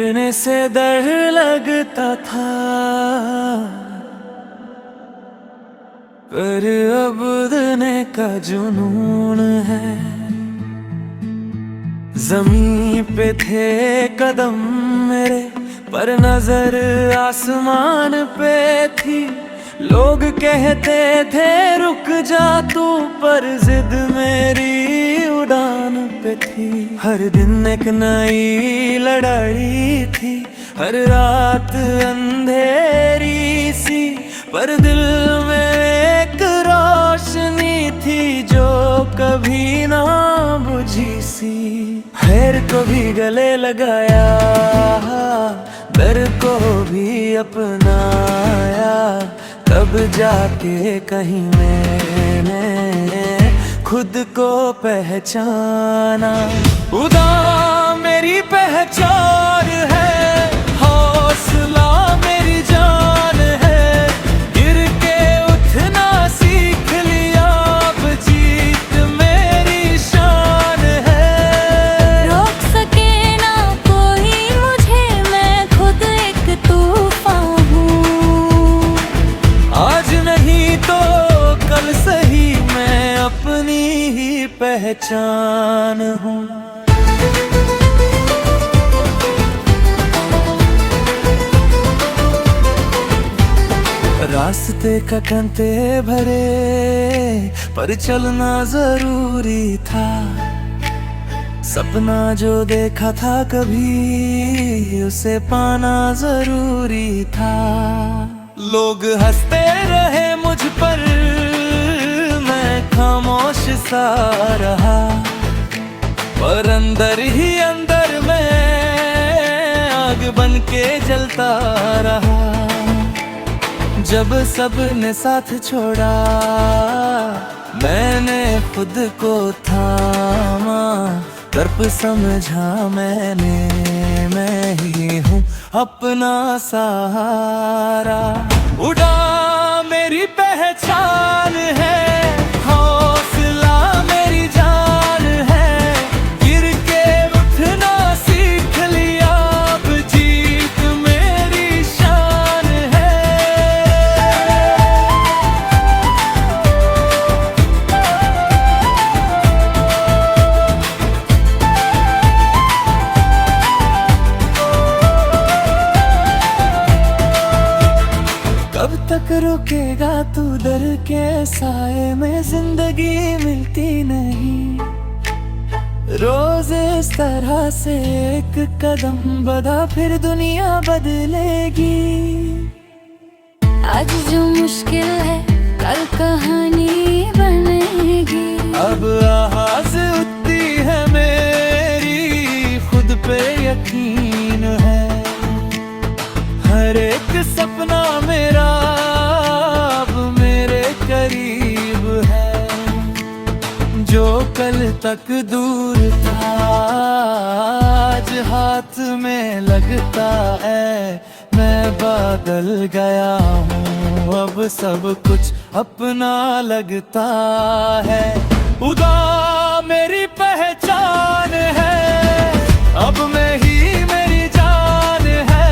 गिरने से डर लगता था, पर अब उड़ने का जुनून है। जमीन पे थे कदम मेरे, पर नजर आसमान पे थी। लोग कहते थे रुक जा तू, पर जिद मेरी उड़ान पे थी। हर दिन एक नई लड़ाई थी, हर रात अंधेरी सी, पर दिल में एक रोशनी थी जो कभी ना बुझी सी। खैर को भी गले लगाया, दर्द को भी अपनाया, तब जाके कहीं मैंने खुद को पहचाना। खुदा मेरी पहचान है, हौसला मेरी जान है। गिर के उठना सीख लिया, अब जीत मेरी शान है। रोक सके ना कोई मुझे, मैं खुद एक तूफान हूँ। आज नहीं तो कल सही, मैं अपनी ही पहचान हूँ। रास्ते का कंटे भरे, पर चलना जरूरी था। सपना जो देखा था कभी, उसे पाना जरूरी था। लोग हंसते रहे मुझ पर, मैं खामोश सा रहा, पर अंदर ही अंदर मैं आग बन के जलता रहा। जब सबने साथ छोड़ा, मैंने खुद को थामा। दर्प समझा मैंने, मैं ही हूँ अपना सहारा। उड़ा मेरी पहचान है, हौसला मेरी जान है। गिर के उठना सीख लिया, अब जीत मेरी शान है। कब तक रुकेगा तू डर के साए में, जिंदगी मिलती नहीं। रोज इस तरह से एक कदम बढ़ा, फिर दुनिया बदलेगी। आज जो मुश्किल है कल कहानी बनेगी। अब आवाज उठती है मेरी, खुद पे यकीन है। हर एक सपना मेरा अब मेरे करीब है। जो कल तक दूर था, आज हाथ में लगता है। मैं बदल गया हूँ, अब सब कुछ अपना लगता है। खुदा मेरी पहचान है, अब मैं ही मेरी जान है।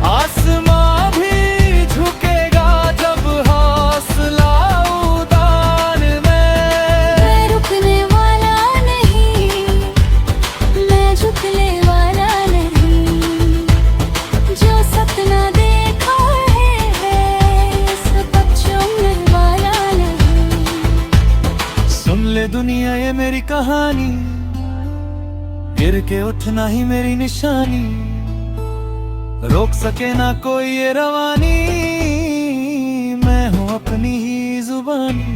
आसमां भी झुकेगा जब हौसला उड़ान में। मैं रुकने वाला नहीं, मैं झुकने वाला नहीं। जो सपना देखा है, सबक छोड़ने वाला नहीं। सुन ले दुनिया ये मेरी कहानी, गिर के उठना ही मेरी निशानी। रोक सके ना कोई ये रवानी, मैं हूँ अपनी ही जुबानी।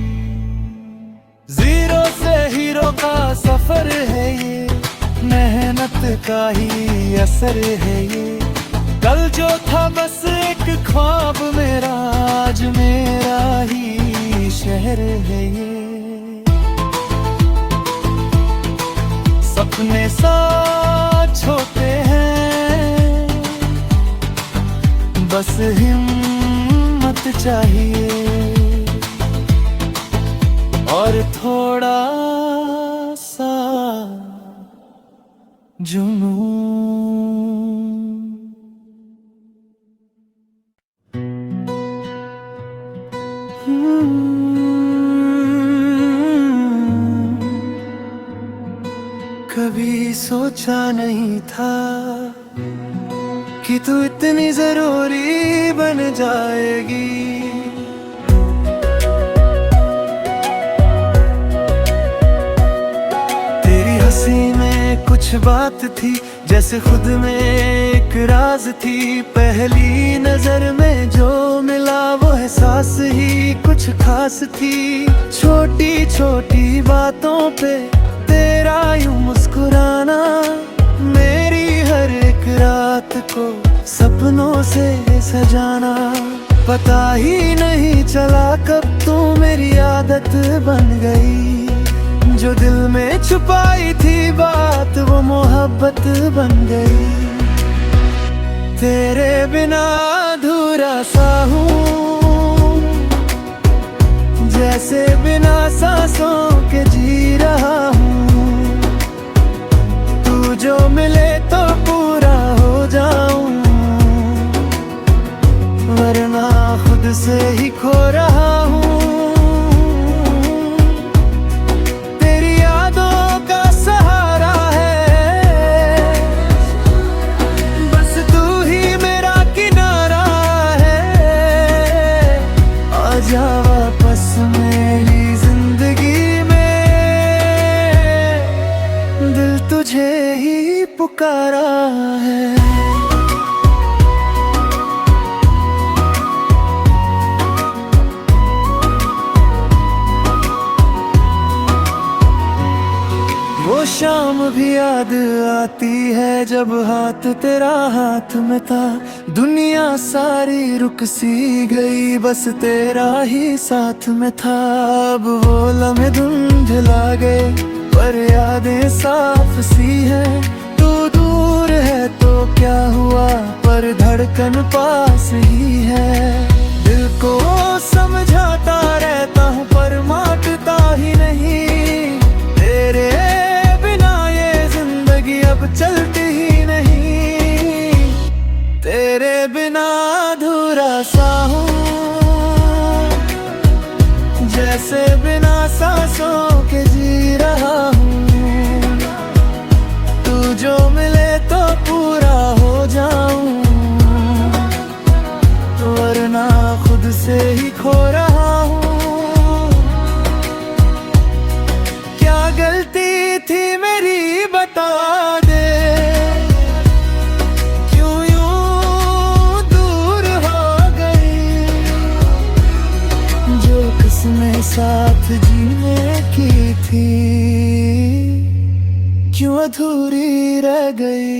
जीरो से हीरो का सफर है ये, मेहनत का ही असर है ये। कल जो था बस एक ख्वाब मेरा, आज मेरा ही शहर है ये। सपने साथ छोटे हैं, बस हिम्मत चाहिए और थोड़ा सा जुनून। कभी सोचा नहीं था कि तू इतनी जरूरी बन जाएगी। तेरी हंसी में कुछ बात थी, जैसे खुद में एक राज थी। पहली नजर में जो मिला वो एहसास ही कुछ खास थी। छोटी छोटी बातों पे तेरा यूं मुस्कुराना, मेरी हर एक रात को सपनों से सजाना। पता ही नहीं चला कब तू मेरी आदत बन गई। जो दिल में छुपाई थी बात वो मोहब्बत बन गई। तेरे बिना अधूरा सा हूँ, जैसे बिना सांसों के जी रहा हूँ। तू जो मिले तो पूरा हो जाऊं, वरना खुद से ही खो रहा हूँ। तेरी यादों का सहारा है, बस तू ही मेरा किनारा है। आजा वापस मेरी जिंदगी में, दिल तुझे ही पुकारा है। वो शाम भी याद आती है जब हाथ तेरा हाथ में था। दुनिया सारी रुक सी गई, बस तेरा ही साथ में था। अब वो लम्हे धुंधला गए पर यादें साफ सी हैं। तू दूर है तो क्या हुआ, पर धड़कन पास ही है। दिल को समझाता रहता हूँ पर मानता ही नहीं। तेरे बिना ये जिंदगी अब चलती ही नहीं। तेरे बिना अधूरा सा हूँ, जैसे बिना सांसों के जी रहा हूँ। तू जो मिले तो पूरा हो जाऊं, वरना खुद से ही खो रहा हूँ। क्या गलती थी मेरी बता दे, क्यों यूं दूर हो गई। जो किस्में साथ जीने की थी, क्यों अधूरी रह गई।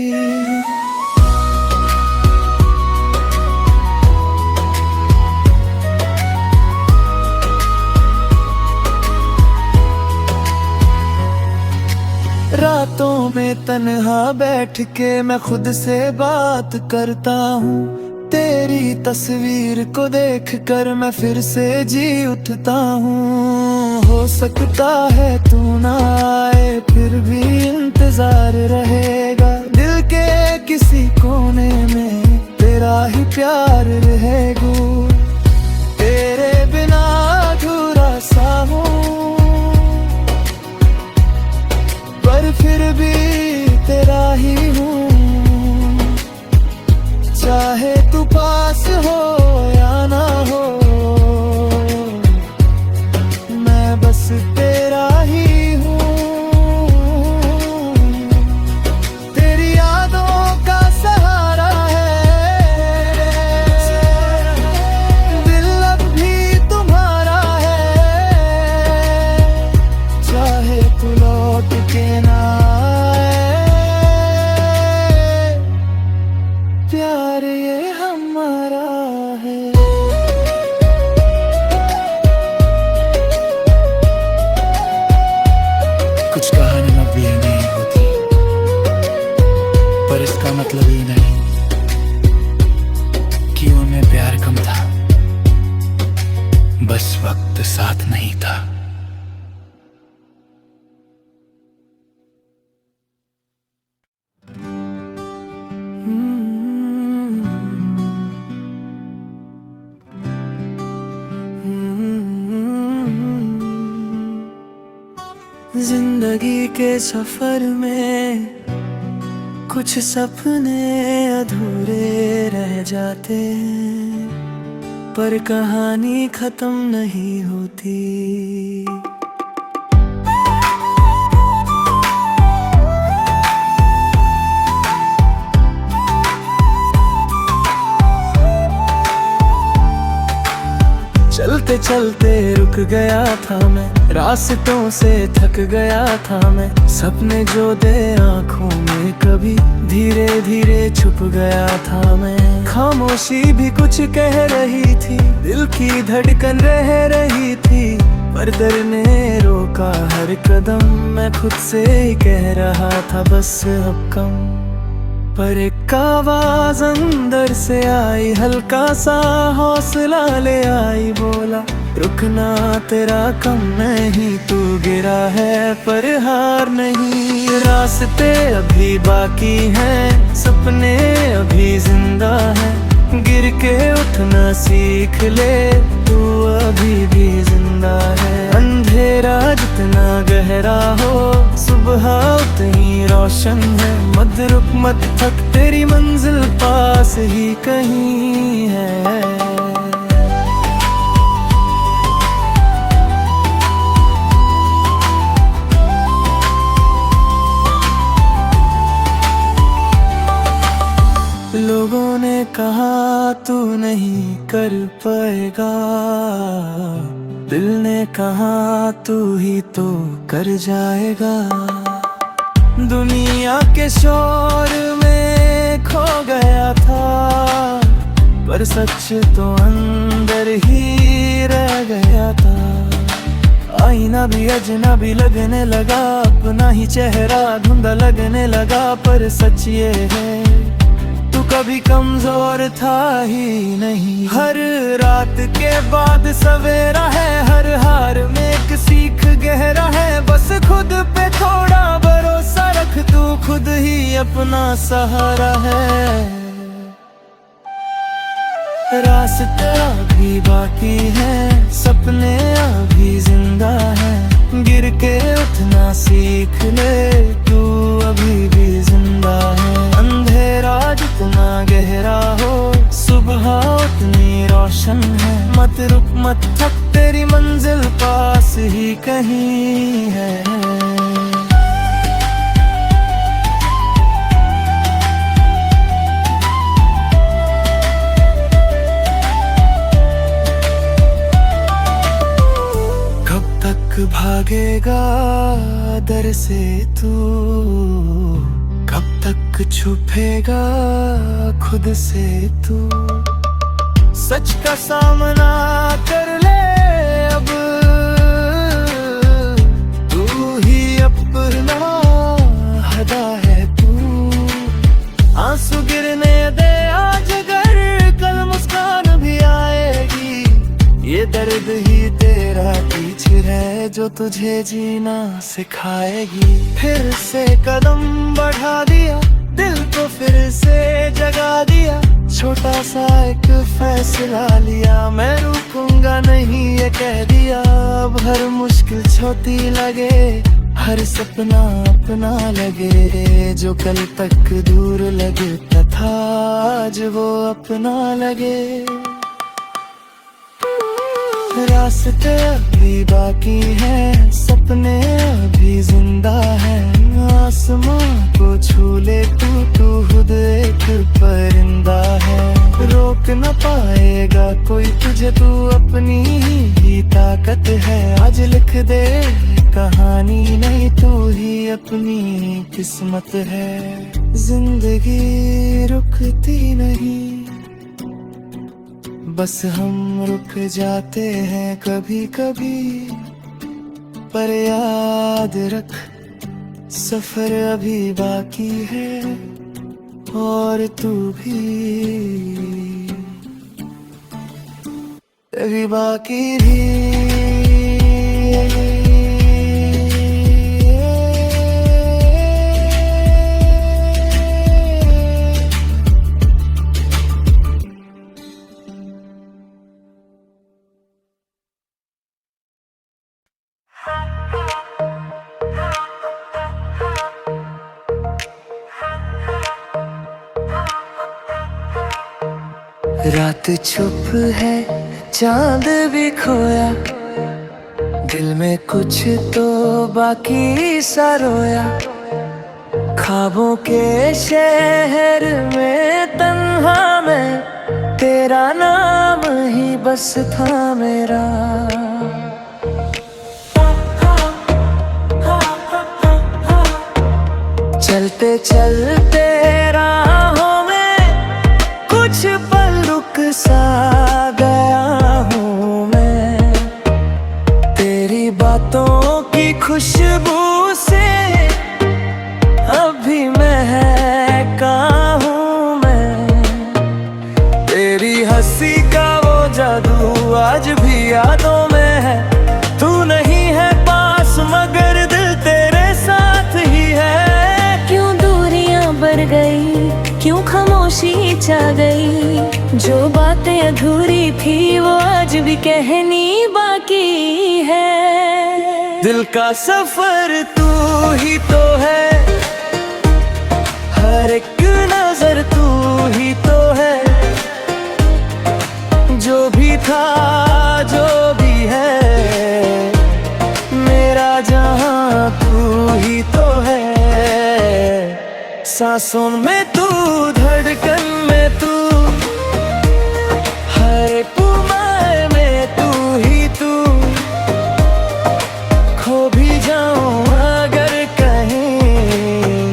रातों में तन्हा बैठ के मैं खुद से बात करता हूँ। तेरी तस्वीर को देख कर मैं फिर से जी उठता हूँ। हो सकता है तू ना आए फिर भी इंतजार रहेगा। दिल के किसी कोने में तेरा ही प्यार रहेगा। तेरे बिना अधूरा सा हूँ, पर फिर भी तेरा ही हूँ। चाहे तू पास हो या ना हो, मैं बस तेरा ही हूँ। तेरी यादों का सहारा है, दिल अब भी तुम्हारा है। चाहे तू लौट के ना आए, प्यार ये हमारा है। कुछ कहानियां भी नहीं होती, पर इसका मतलब ये नहीं कि उनमें प्यार कम था, बस वक्त साथ नहीं था। जिंदगी के सफर में कुछ सपने अधूरे रह जाते हैं, पर कहानी खत्म नहीं होती। चलते चलते रुक गया था मैं, रास्तों से थक गया था मैं, सपने जो दे आंखों में कभी धीरे धीरे छुप गया था मैं। खामोशी भी कुछ कह रही थी, दिल की धड़कन रह रही थी, पर दर ने रोका हर कदम। मैं खुद से ही कह रहा था बस अब कम, पर एक आवाज अंदर से आई, हल्का सा हौसला ले आई, बोला रुकना तेरा कम नहीं, तू गिरा है पर हार नहीं। रास्ते अभी बाकी हैं, सपने अभी जिंदा हैं, गिर के उठना सीख ले, तू अभी भी जिंदा है। अंधेरा जितना गहरा हो, सुबह उतनी रोशन है, मत रुक मत थक, तेरी मंजिल पास ही कहीं है। लोगों ने कहा तू नहीं कर पाएगा, दिल ने कहा तू ही तो कर जाएगा। दुनिया के शोर में खो गया था, पर सच तो अंदर ही रह गया था। आईना भी अजनबी लगने लगा, अपना ही चेहरा धुंधला लगने लगा, पर सच ये है तू कभी कमजोर था ही नहीं। हर रात के बाद सवेरा है, हर हार में एक सीख गहरा है, बस खुद पे थोड़ा भरोसा रख, तू खुद ही अपना सहारा है। रास्ते अभी बाकी है, सपने अभी जिंदा है, गिर के उठना सीख ले, तू अभी भी जिंदा है। अंधेरा जितना गहरा हो, सुबह उतनी रोशन है, मत रुक मत थक, तेरी मंजिल पास ही कहीं है। भागेगा दर से तू, कब तक छुपेगा खुद से तू। सच का सामना कर ले अब, तू ही अपना हदा है तू। आंसू गिरने दे आज अगर, कल मुस्कान भी आएगी, ये दर्द ही तेरा टीचर है जो तुझे जीना सिखाएगी। फिर से कदम बढ़ा दिया, दिल को फिर से जगा दिया, छोटा सा एक फैसला लिया, मैं रुकूंगा नहीं ये कह दिया। अब हर मुश्किल छोटी लगे, हर सपना अपना लगे, जो कल तक दूर लगता था आज वो अपना लगे। रास्ते अभी बाकी हैं, सपने अभी जिंदा हैं, आसमां को छू ले तू खुद एक परिंदा है। रोक न पाएगा कोई तुझे, तू अपनी ही ताकत है। आज लिख दे कहानी नहीं, तू ही अपनी किस्मत है। जिंदगी रुकती नहीं, बस हम रुक जाते हैं कभी कभी, पर याद रख सफर अभी बाकी है, और तू भी अभी बाकी भी। रात चुप है, चांद भी खोया, दिल में कुछ तो बाकी सा रोया। ख्वाबों के शहर में तन्हा मैं, तेरा नाम ही बस था मेरा। चलते चलते राहों में कुछ पल रुक सा गया हूँ मैं। तेरी बातों की खुशबू से अभी महका हूँ मैं। तेरी हंसी का वो जादू आज भी यादों में है। तू नहीं है पास मगर दिल तेरे साथ ही है। क्यों दूरियां बढ़ गई, क्यों खामोशी छा गई। जो बातें अधूरी थी वो आज भी कहनी बाकी है। दिल का सफर तू ही तो है, हर एक नजर तू ही तो है। जो भी था जो भी है, मेरा जहां तू ही तो है। सांसों में तू, धड़कन में तू, हर एक उम्र में तू ही तू। खो भी जाऊं अगर कहीं,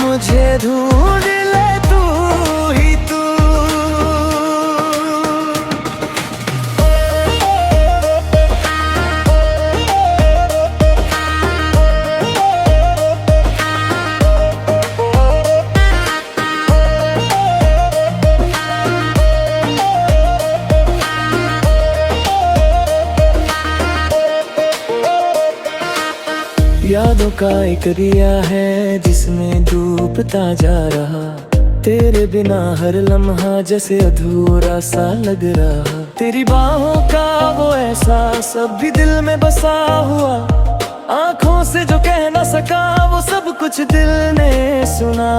मुझे ढूंढ ले तू ही तू। यादों का एक रिया है जिसमें डूबता जा रहा। तेरे बिना हर लम्हा जैसे अधूरा सा लग रहा। तेरी बाहों का वो एहसास अब भी दिल में बसा हुआ। आंखों से जो कह ना सका वो सब कुछ दिल ने सुना।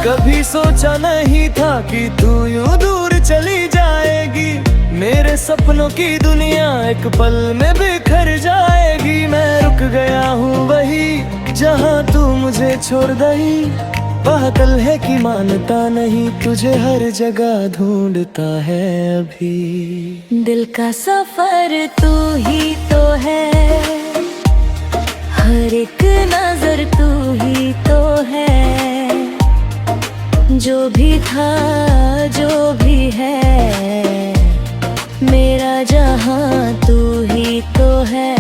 कभी सोचा नहीं था कि तू यूं दूर चली जाएगी। मेरे सपनों की दुनिया एक पल में बिखर जाएगी। मैं रुक गया हूँ वही जहाँ तू मुझे छोड़ गई। पागल है कि मानता नहीं, तुझे हर जगह ढूंढता है अभी। दिल का सफर तू ही तो है, हर एक नजर तू ही तो है। जो भी था जो भी है, मेरा जहां तू ही तो है।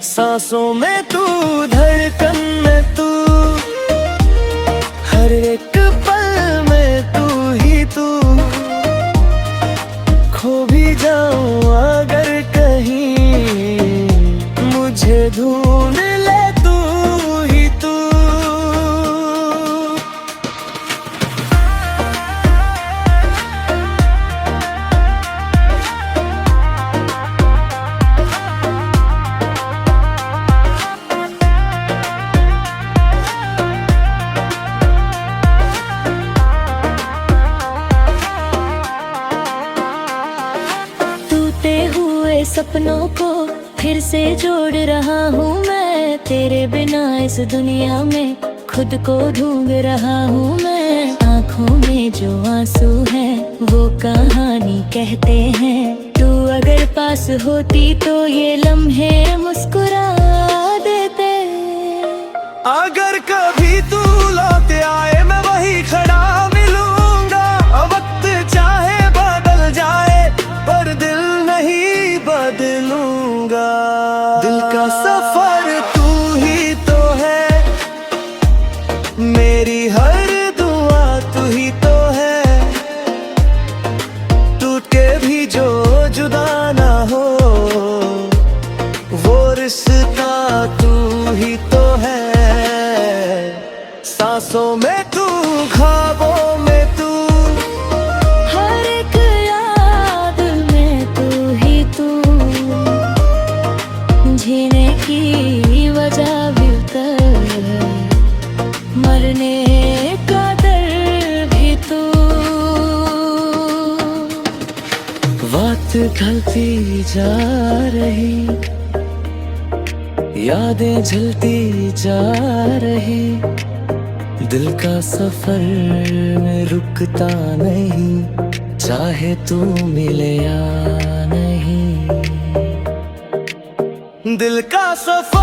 सांसों में तू, धड़कन में तू, हर एक पल में तू ही तू। खो भी जाऊं अगर कहीं, मुझे ढूंढ ले तू ही तू। सपनों को फिर से जोड़ रहा हूँ मैं। तेरे बिना इस दुनिया में खुद को ढूंढ रहा हूँ मैं। आँखों में जो आंसू हैं वो कहानी कहते हैं। तू अगर पास होती तो ये लम्हे मुस्कुरा देते। अगर कभी तू लौट आए मैं वही खड़ा मिलूंगा। वक्त चाहे बदल जाए पर दिल नहीं बदलूंगा। दिल का सफर तू ही तो है, मेरी हर दुआ तू ही तो है। टूट के भी जो जुदा ना हो, वो रिश्ता तू ही तो है। सांसों में तू, ख्वाबों में तू, हर एक याद में तू ही तू। जीने की वजह भी उतर, मरने का दर भी तू। ढलती जा रही, यादें झलती जा रही, दिल का सफर में रुकता नहीं, चाहे तू मिले या नहीं। दिल का सफर